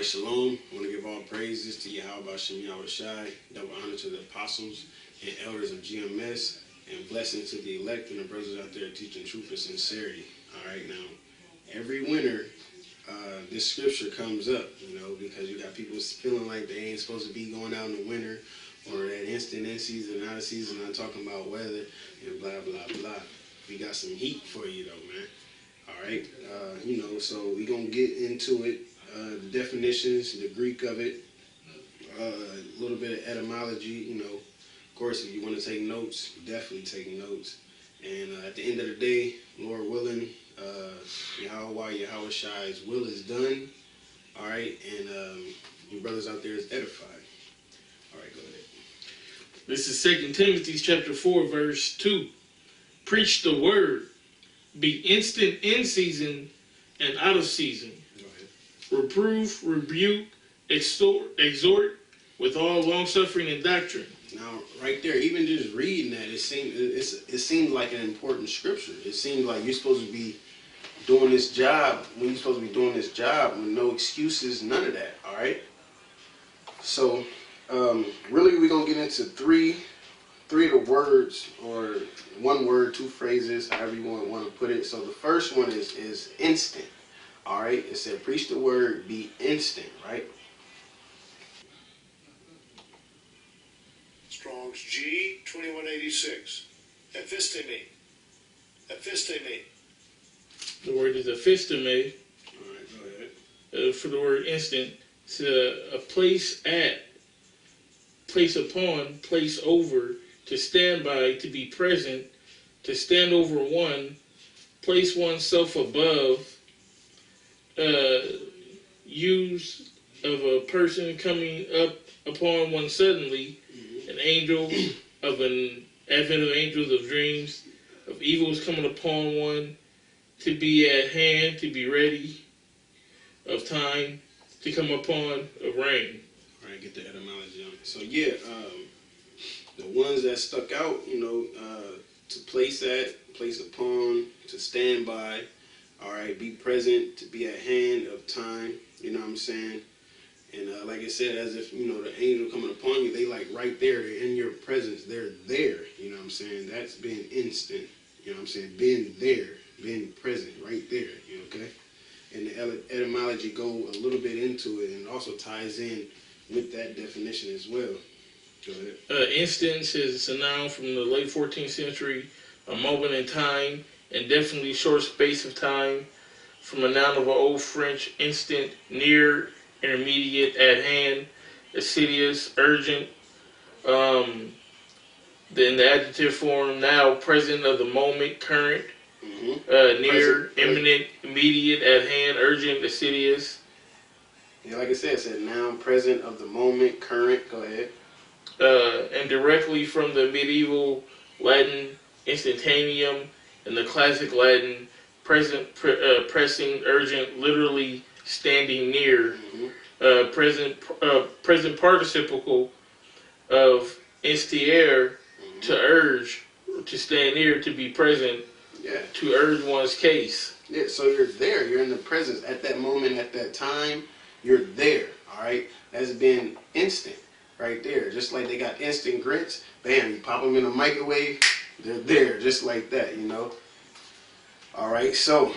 right, shalom. I want to give all praises to Yahweh Shem Yahweh Shai, double honor to the apostles and elders of GMS, and blessing to the elect and the brothers out there teaching truth and sincerity. All right, now, every winter, this scripture comes up, because you got people feeling like they ain't supposed to be going out in the winter, or that instant in season, out of season. I'm talking about weather and blah, blah, blah. We got some heat for you, though, man. All right, so we're going to get into it. The definitions, the Greek of it, a little bit of etymology, Of course, if you want to take notes, definitely take notes. And at the end of the day, Lord willing, Yahweh Shai's will is done. All right, and your brothers out there is edified. All right, go ahead. This is 2 Timothy chapter 4, verse 2. Preach the word. Be instant in season and out of season. Reprove, rebuke, exhort with all long-suffering and doctrine. Now, right there, even just reading that, it seems like an important scripture. It seems like you're supposed to be doing this job when you're supposed to be doing this job with no excuses, none of that, all right? So, really, we're going to get into three of the words, or one word, two phrases, however you want to put it. So the first one is instant. All right, it said, preach the word, be instant, right? Strong's G 2186. Ephisteme. Ephisteme. The word is ephisteme. All right, go ahead. For the word instant, it's a place at, place upon, place over, to stand by, to be present, to stand over one, place oneself above. Use of a person coming up upon one suddenly, an angel of an advent of angels of dreams, of evils coming upon one, to be at hand, to be ready, of time, to come upon a rain. All right, get the etymology on it. So yeah, the ones that stuck out, to place at, place upon, to stand by. All right, be present, to be at hand of time, you know what I'm saying? And like I said, as if, the angel coming upon you, they like right there, they're in your presence, they're there, you know what I'm saying? That's being instant, you know what I'm saying? Being there, being present, right there, okay? And the etymology go a little bit into it, and also ties in with that definition as well. Go ahead. Instance is a noun from the late 14th century, a moment in time, indefinitely short space of time, from a noun of an old French, instant, near, intermediate, at hand, assiduous, urgent. Then the adjective form, now, present of the moment, current, near, imminent, immediate, at hand, urgent, assiduous. Yeah, like I said, it said noun, present of the moment, current. Go ahead. And directly from the medieval Latin instantaneum, and the classic Latin, present, pressing, urgent, literally standing near. Present participle of instiare, to urge, to stand near, to be present, to urge one's case. Yeah, so you're there. You're in the presence at that moment, at that time. You're there, all right? That's being instant right there. Just like they got instant grits. Bam, you pop them in the microwave. They're there, just like that, All right, so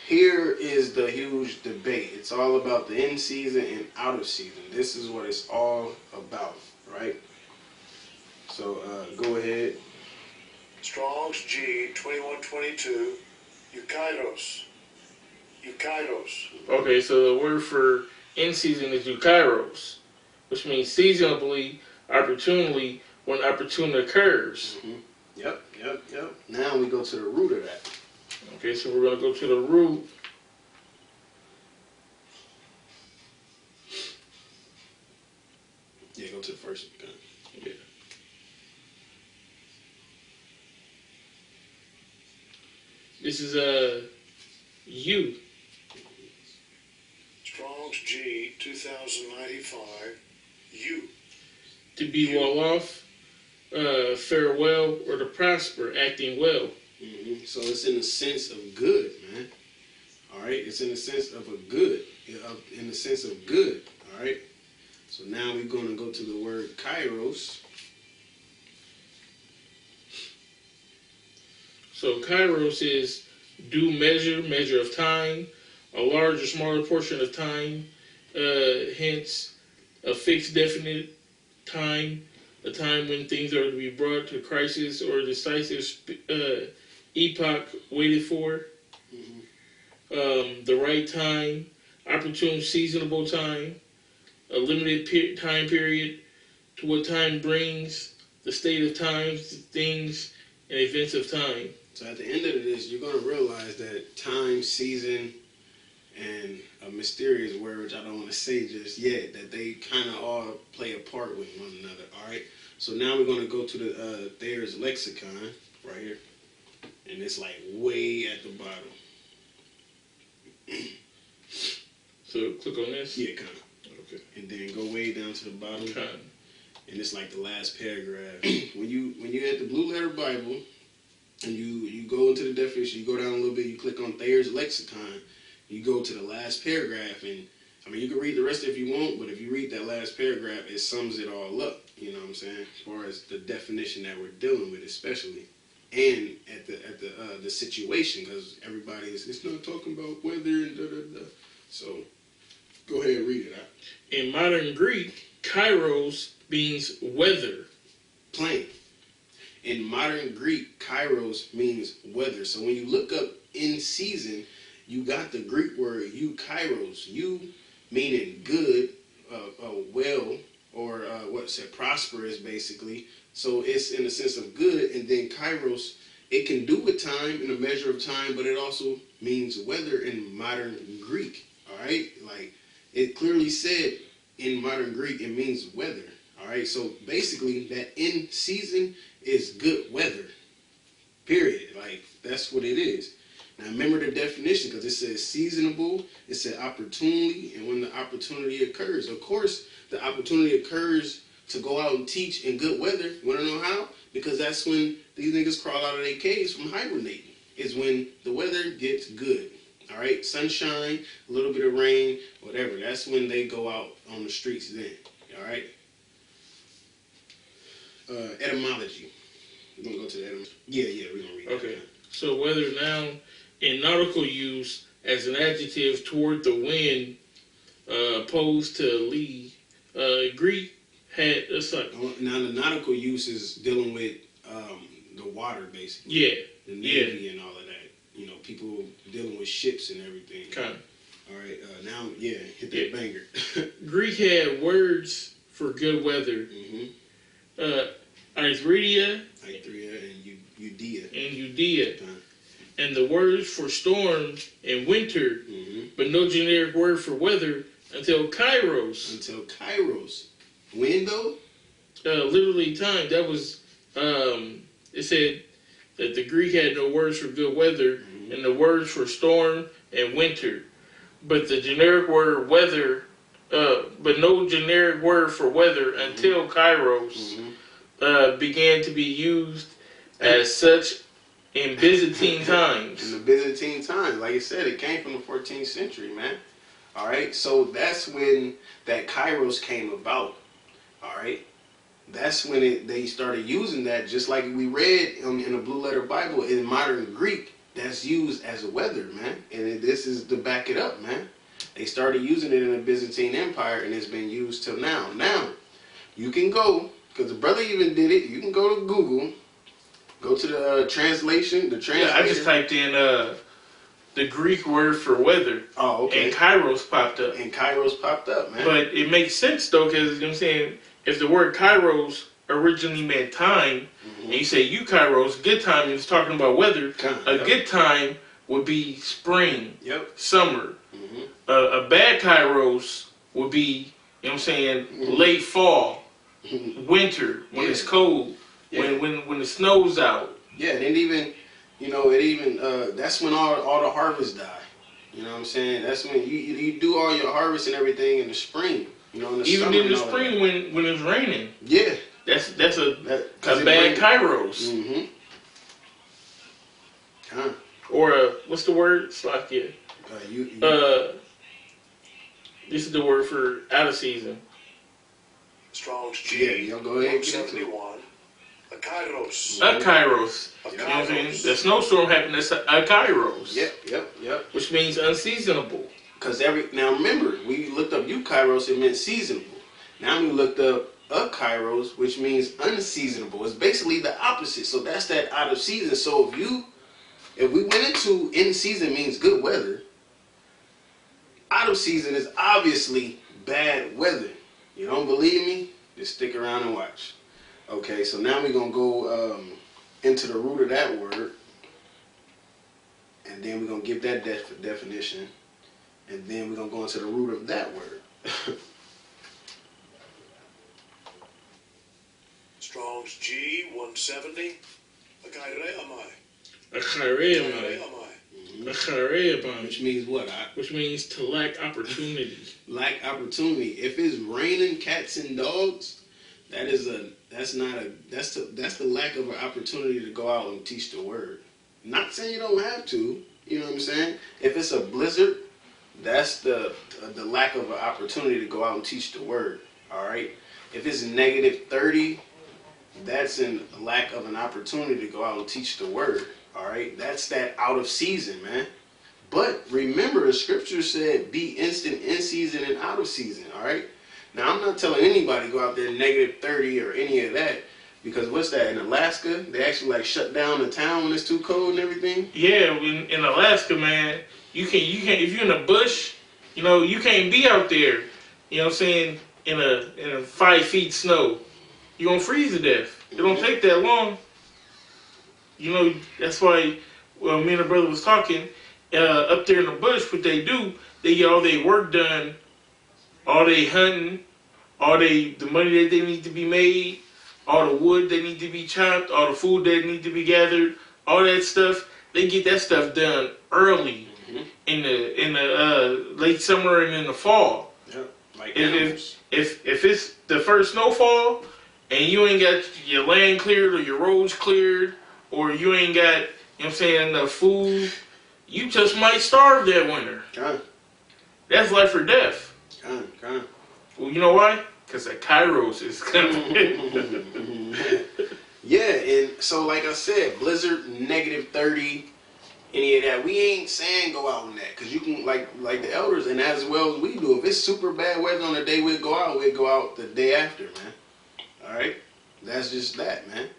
here is the huge debate. It's all about the in season and out of season. This is what it's all about, right? So go ahead. Strong's G 2122. Eukairos. Eukairos. Okay, so the word for in season is eukairos, which means seasonably, opportunely, when opportune occurs. Yep. Now we go to the root of that. Okay, so we're going to go to the root. Yeah, go to the first one. Yeah. This is you. Strong's G 2095. You. To be well off, fare well, or to prosper, acting well. So it's in the sense of good, man. All right, it's in the sense of a good. in the sense of good. All right. So now we're going to go to the word kairos. So kairos is due measure of time, a large or smaller portion of time, hence a fixed definite time, a time when things are to be brought to crisis or decisive epoch waited for, the right time, opportune seasonable time, a limited time period, to what time brings, the state of times, things, and events of time. So at the end of this, you're going to realize that time, season, and a mysterious word, which I don't want to say just yet, that they kind of all play a part with one another. All right. So now we're going to go to the Thayer's lexicon right here, and it's like way at the bottom. So click on this. Yeah, kind of. Okay. And then go way down to the bottom, Kind. and it's like the last paragraph. when you at the Blue Letter Bible, and you go into the definition, you go down a little bit, you click on Thayer's lexicon, you go to the last paragraph, and I mean you can read the rest if you want, but if you read that last paragraph, it sums it all up. You know what I'm saying? As far as the definition that we're dealing with, especially, and at the situation, because everybody it's not talking about weather and da da da. So go ahead and read it out. In modern Greek, kairos means weather. Plain. In modern Greek, kairos means weather. So when you look up in season, you got the Greek word eukairos. You meaning good, well, or what's it, prosperous, basically. So it's in the sense of good, and then kairos, it can do with time and a measure of time, but it also means weather in modern Greek. All right, like it clearly said in modern Greek, it means weather. All right, so basically that in season is good weather. Period. Like that's what it is. Now remember the definition, because it says seasonable, it said opportunity, and when the opportunity occurs. Of course, the opportunity occurs to go out and teach in good weather. You want to know how? Because that's when these niggas crawl out of their caves from hibernating. Is when the weather gets good. All right, sunshine, a little bit of rain, whatever. That's when they go out on the streets then. All right. Etymology. We're going to go to the etymology. Yeah, we're going to read that. Okay. So weather noun in nautical use as an adjective toward the wind, opposed to lee. Greek had Now the nautical use is dealing with the water, basically. Yeah. The Navy and all of that. You know, people dealing with ships and everything. Kind. All right. Now, hit that banger. Greek had words for good weather. Eithredia and Judea. And the words for storms and winter, but no generic word for weather until Kairos. When though? Literally time. That was, it said that the Greek had no words for good weather and the words for storm and winter. But the generic word weather, but no generic word for weather until Kairos began to be used as such in Byzantine times. In the Byzantine times, like I said, it came from the 14th century, man. All right, so that's when that Kairos came about. All right, that's when they started using that, just like we read in the Blue Letter Bible in modern Greek. That's used as a weather, man. And this is to back it up, man. They started using it in the Byzantine Empire, and it's been used till now. Now, you can go, because the brother even did it. You can go to Google, go to the translation. Yeah, I just typed in the Greek word for weather. Oh, okay. And Kairos popped up. Man. But it makes sense, though, because, you know what I'm saying, if the word Kairos originally meant time, and you say Kairos, good time is talking about weather, good time would be spring, summer. A bad Kairos would be, you know what I'm saying, late fall, winter, when it's cold, when the snow's out. Yeah, and even, that's when all the harvests die. You know what I'm saying? That's when you do all your harvest and everything in the spring. You know, in the even summer in the spring when it's raining. Yeah. That's a bad Kairos. Huh. Or what's the word? Slakia. This is the word for out of season. Strong's Yeah, G y'all go ahead and get into it. 171. A kairos. A kairos. A You know what I'm saying? kairos. The snowstorm happened. That's a kairos. Yep. Which means unseasonable. Because now remember, we looked up Kairos, it meant seasonable. Now we looked up a Kairos, which means unseasonable. It's basically the opposite. So that's that out of season. So if we went into in season means good weather, out of season is obviously bad weather. You don't believe me? Just stick around and watch. Okay, so now we're going to go into the root of that word. And then we're going to give that definition. And then we're going to go into the root of that word. Strong's G 170. A kaireamai. A chaireamai. Kaireamai. A chaireamai. Which means what? Which means to lack opportunity. Lack opportunity. If it's raining cats and dogs, that's the lack of an opportunity to go out and teach the word. Not saying you don't have to, you know what I'm saying? If it's a blizzard, that's the lack of an opportunity to go out and teach the word. All right. If it's -30, that's a lack of an opportunity to go out and teach the word. All right. That's that out of season, man. But remember, the scripture said, "Be instant in season and out of season." All right. Now I'm not telling anybody go out there -30 or any of that, because what's that in Alaska? They actually like shut down the town when it's too cold and everything. Yeah, in Alaska, man, you can't if you're in a bush, you know, you can't be out there. You know what I'm saying? In a 5 feet snow, you're gonna freeze to death. It don't take that long. You know, that's why me and the brother was talking up there in the bush. What they do, they get all their work done, all they hunting, the money that they need to be made, all the wood that need to be chopped, all the food that need to be gathered, all that stuff. They get that stuff done early in the late summer and in the fall. Yeah, like If it's the first snowfall and you ain't got your land cleared or your roads cleared, or you ain't got, you know what I'm saying, enough food, you just might starve that winter. That's life or death. Well, you know why? Because that Kairos is coming. Yeah, and so like I said, blizzard, -30, any of that. We ain't saying go out on that, because you can, like the elders, and as well as we do, if it's super bad weather on the day we'll go out the day after, man. All right? That's just that, man.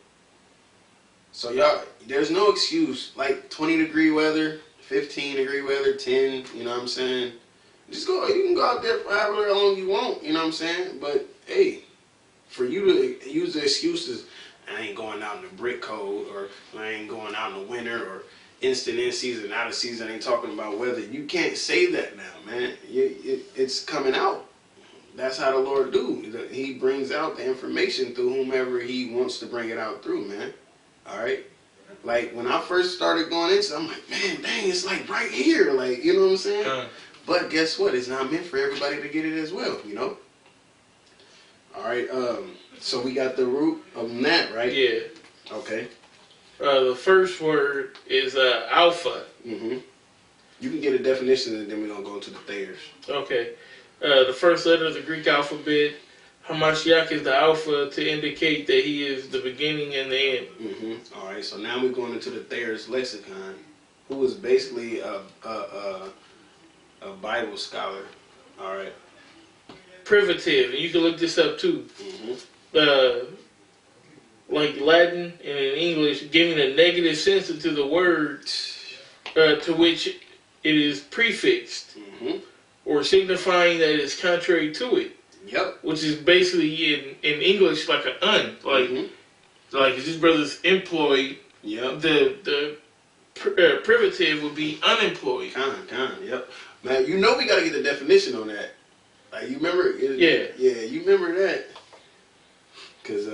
So y'all, there's no excuse. Like 20-degree weather, 15-degree weather, 10, you know what I'm saying? Just go, you can go out there for however long you want, you know what I'm saying? But, hey, for you to use the excuses, I ain't going out in the brick cold, or I ain't going out in the winter, or instant in season, out of season, ain't talking about weather. You can't say that now, man. It's coming out. That's how the Lord do. He brings out the information through whomever he wants to bring it out through, man. All right? Like, when I first started going into it, I'm like, man, dang, it's like right here. Like, you know what I'm saying? But guess what? It's not meant for everybody to get it as well, you know? All right, so we got the root of that, right? Yeah. Okay. The first word is alpha. Mm-hmm. You can get a definition, and then we're going to go into the Thayers. Okay. The first letter of the Greek alphabet. Hamashiach is the alpha to indicate that he is the beginning and the end. Mm-hmm. All right, so now we're going into the Thayers lexicon, who is basically a Bible scholar. All right. Privative, and you can look this up too. Mm-hmm. Like Latin and in English, giving a negative sense to the word to which it is prefixed, Mm-hmm. or signifying that it's contrary to it. Yep. Which is basically in English like an like if this brother's employed. Yep. The privative would be unemployed. Kind, yep. Man, you know we got to get the definition on that. Like, you remember? Yeah, you remember that? Cause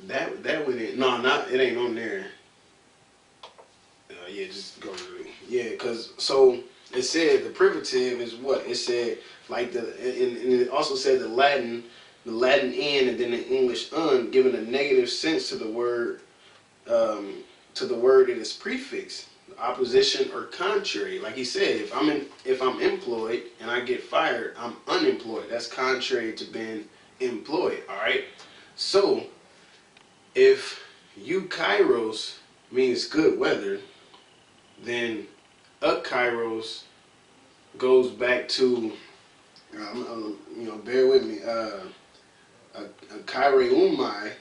that went in. No, it ain't on there. Yeah, just go to it. Yeah, cause so it said the privative is what it said. Like and it also said the Latin in, and then the English giving a negative sense to the word it is prefixed. opposition or contrary. Like he said, if I'm employed and I get fired, I'm unemployed. That's contrary to being employed. All right. So if Kairos means good weather, then Kairos goes back to bear with me. A Kaireumai,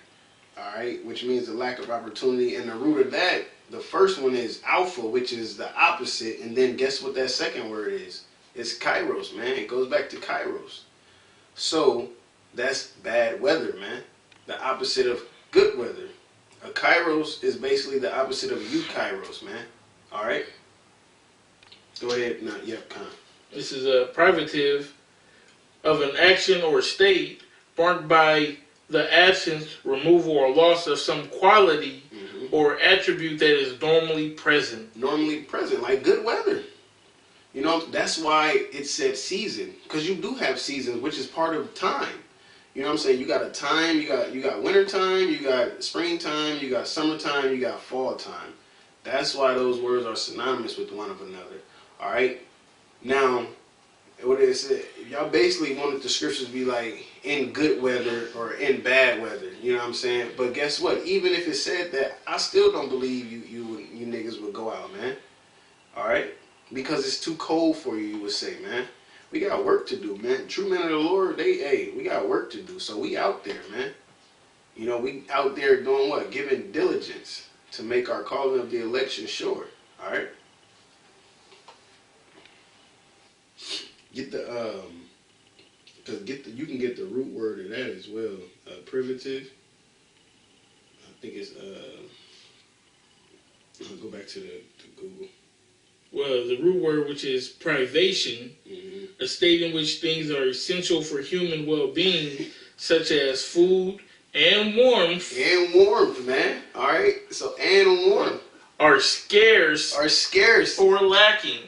all right, which means the lack of opportunity, and the root of that, the first one is alpha, which is the opposite, and then guess what that second word is? It's Kairos, man. It goes back to Kairos. So that's bad weather, man. The opposite of good weather. A Kairos is basically the opposite of Kairos, man. All right. Go ahead. No, yep, Con. This is a privative of an action or state marked by the absence, removal, or loss of some quality or attribute that is normally present. Normally present, like good weather. You know, that's why it said season, because you do have seasons, which is part of time. You know what I'm saying? You got a time, you got winter time, you got springtime, you got summertime, you got fall time. That's why those words are synonymous with one another. All right. Now, what it said, y'all basically wanted the scriptures to be like in good weather or in bad weather. You know what I'm saying? But guess what? Even if it said that, I still don't believe you niggas would go out, man. All right. Because it's too cold for you, you would say, man. We got work to do, man. True men of the Lord, we got work to do. So we out there, man. You know, we out there doing what? Giving diligence to make our calling of the election sure. All right. Get the you can get the root word of that as well. Privative. I think it's I'll go back to Google. Well, the root word, which is privation, a state in which things are essential for human well-being, such as food and warmth. And warmth, man. All right. So and warmth are scarce. Or lacking.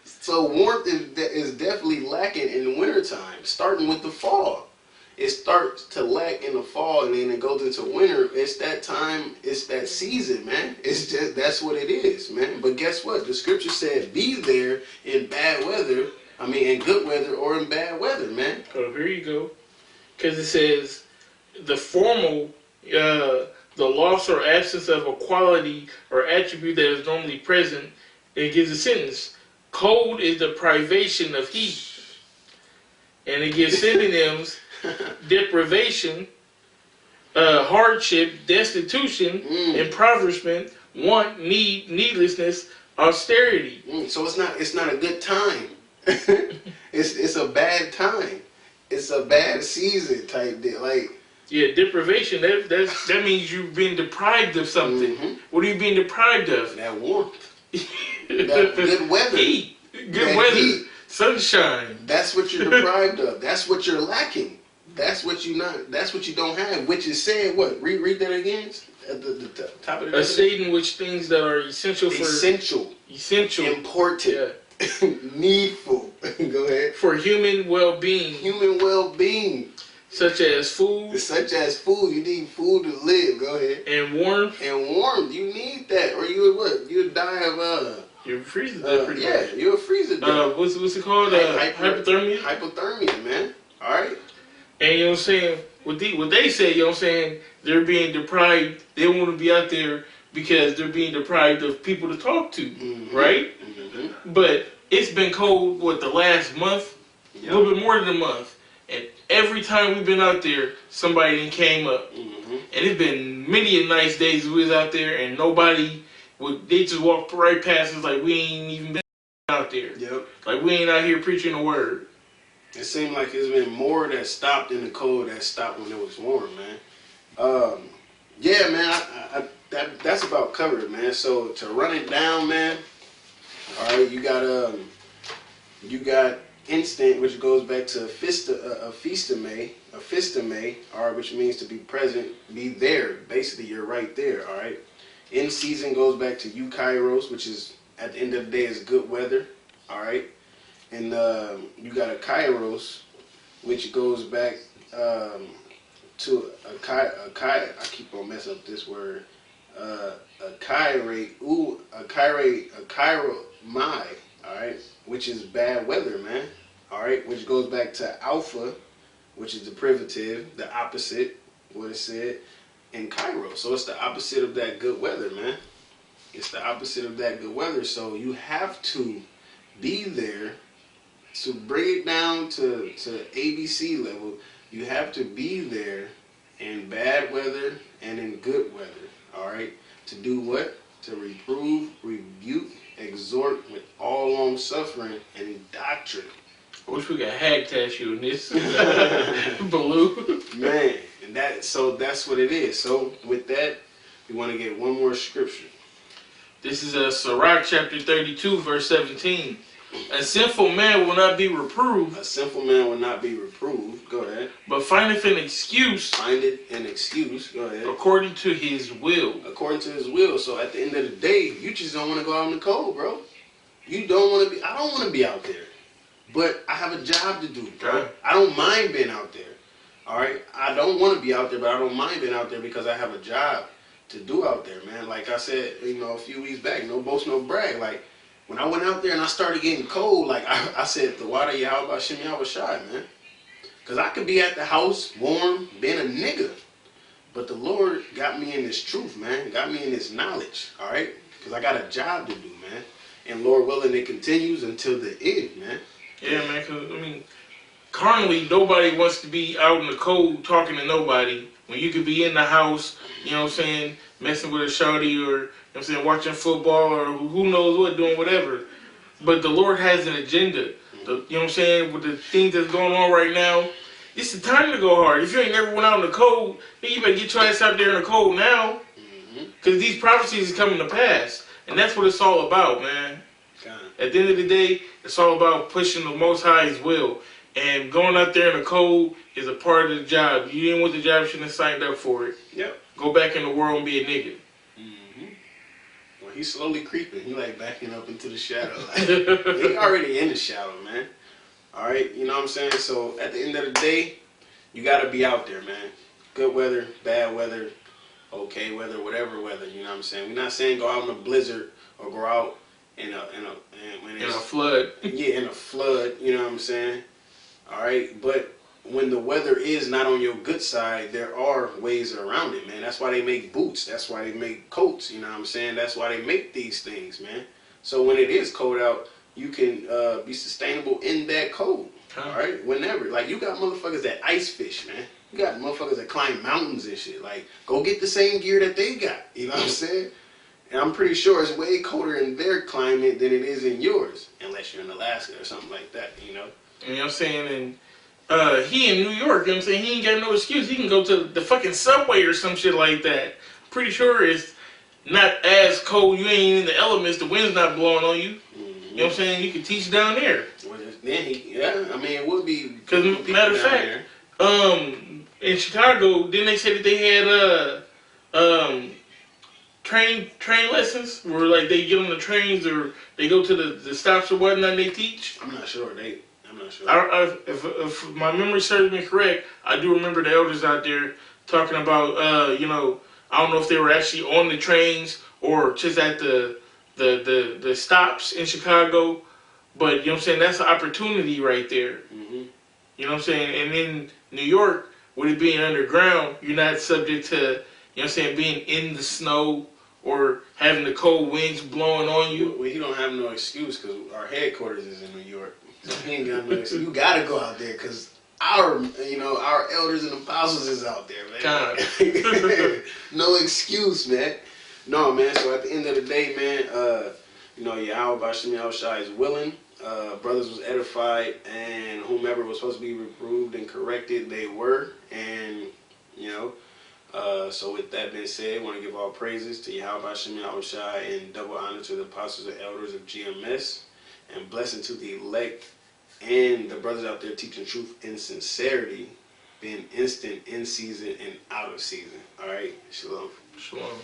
So warmth is definitely lacking in the wintertime, starting with the fall. It starts to lack in the fall, and then it goes into winter. It's that time. It's that season, man. It's just, that's what it is, man. But guess what? The scripture said, be there in bad weather. I mean, in good weather or in bad weather, man. Oh, here you go. Because it says the formal, the loss or absence of a quality or attribute that is normally present. It gives a sentence. Cold is the privation of heat. And it gives synonyms. Deprivation, hardship, destitution, impoverishment, want, need, needlessness, austerity. So it's not a good time. it's a bad time. It's a bad season type deal. Like, yeah, deprivation. That means you've been deprived of something. What are you being deprived of? That warmth. That good weather. Heat. Good weather. Heat. Sunshine. That's what you're deprived of. That's what you're lacking. That's what you don't have, which is saying what? Read that again at the top of the a state in which things that are essential, important, needful. Go ahead. For human well-being. Such as food. You need food to live. Go ahead. And warmth. You need that, or you would what? You would die of You're freezing death pretty much. Yeah, you're a freezer death. What's it called? Hypothermia. Hypothermia, man. All right. And you know what I'm saying? What they say, you know what I'm saying? They're being deprived. They don't want to be out there because they're being deprived of people to talk to, right? But it's been cold, the last month? Yep. A little bit more than a month. And every time we've been out there, somebody came up. And it's been many a nice days we was out there and nobody they just walked right past us like we ain't even been out there. Yep. Like we ain't out here preaching the word. It seemed like it's been more that stopped in the cold that stopped when it was warm, man. Yeah, man, that's about covered, man. So to run it down, man, all right, you got instant, which goes back to fistame, all right, which means to be present, be there. Basically, you're right there, all right. In season goes back to Kairos, which is at the end of the day is good weather, all right. And you got a Kairos, which goes back to I keep on messing up this word. a Kairomai, all right, which is bad weather, man. All right, which goes back to Alpha, which is the privative, the opposite, what it said, and Cairo. So it's the opposite of that good weather, man. It's the opposite of that good weather. So you have to be there to bring it down to ABC level. You have to be there in bad weather and in good weather. All right, to do what? To reprove, rebuke, exhort with all long suffering and doctrine. I wish we could hag test you in this balloon. Man, and that's what it is. So with that, we want to get one more scripture. This is Sirach chapter 32, verse 17. A sinful man will not be reproved. A sinful man will not be reproved. Go ahead. But findeth an excuse. Find it an excuse. Go ahead. According to his will. According to his will. So at the end of the day, you just don't want to go out in the cold, bro. You don't want to be. I don't want to be out there. But I have a job to do, bro. Okay. I don't mind being out there. All right? I don't want to be out there, but I don't mind being out there because I have a job to do out there, man. Like I said, a few weeks back, no boast, no brag. Like, when I went out there and I started getting cold, like I said, the water Yahweh Shem Yahweh Shai, man. Because I could be at the house, warm, being a nigga. But the Lord got me in this truth, man. Got me in this knowledge, all right? Because I got a job to do, man. And Lord willing, it continues until the end, man. Yeah, man, because, carnally, nobody wants to be out in the cold talking to nobody when you could be in the house, you know what I'm saying, messing with a shawty or, you know what I'm saying, watching football or who knows what, doing whatever. But the Lord has an agenda. You know what I'm saying, with the things that's going on right now, it's the time to go hard. If you ain't never went out in the cold, then you better get your ass out there in the cold now. Because these prophecies is coming to pass. And that's what it's all about, man. At the end of the day, it's all about pushing the Most High's will. And going out there in the cold is a part of the job. You didn't want the job, you shouldn't have signed up for it. Yep. Go back in the world and be a nigga. Well, he's slowly creeping. He like backing up into the shadow. Like, he already in the shadow, man. All right, you know what I'm saying? So at the end of the day, you got to be out there, man. Good weather, bad weather, okay weather, whatever weather, you know what I'm saying? We're not saying go out in a blizzard or go out in a flood. Yeah, in a flood, you know what I'm saying? All right, but when the weather is not on your good side, there are ways around it, man. That's why they make boots. That's why they make coats, you know what I'm saying? That's why they make these things, man. So when it is cold out, you can be sustainable in that cold, all right? Whenever. Like, you got motherfuckers that ice fish, man. You got motherfuckers that climb mountains and shit. Like, go get the same gear that they got, you know what I'm saying? And I'm pretty sure it's way colder in their climate than it is in yours, unless you're in Alaska or something like that, you know? You know what I'm saying? And he in New York, you know what I'm saying? He ain't got no excuse. He can go to the fucking subway or some shit like that. Pretty sure it's not as cold. You ain't in the elements. The wind's not blowing on you. You know what I'm saying? You can teach down there. Well, then it would be. Because, matter of fact, in Chicago, didn't they say that they had train lessons where like they get on the trains or they go to the stops or whatnot and they teach? I'm not sure. I'm not sure. If my memory serves me correct, I do remember the elders out there talking about, I don't know if they were actually on the trains or just at the stops in Chicago, but you know what I'm saying, that's an opportunity right there. Mm-hmm. You know what I'm saying? And in New York, with it being underground, you're not subject to, you know what I'm saying, being in the snow or having the cold winds blowing on you. Well, he don't have no excuse because our headquarters is in New York. So he ain't got no excuse. You gotta go out there because our elders and apostles is out there, man. No excuse, man. No, man. So at the end of the day, man, Yahweh Bashem Yahweh Shai is willing. Brothers was edified, and whomever was supposed to be reproved and corrected, they were. And so with that being said, I want to give all praises to Yahweh Bashem Yahweh Shai and double honor to the apostles and elders of GMS, and blessing to the elect and the brothers out there teaching truth in sincerity, being instant, in season, and out of season. All right, shalom. Shalom.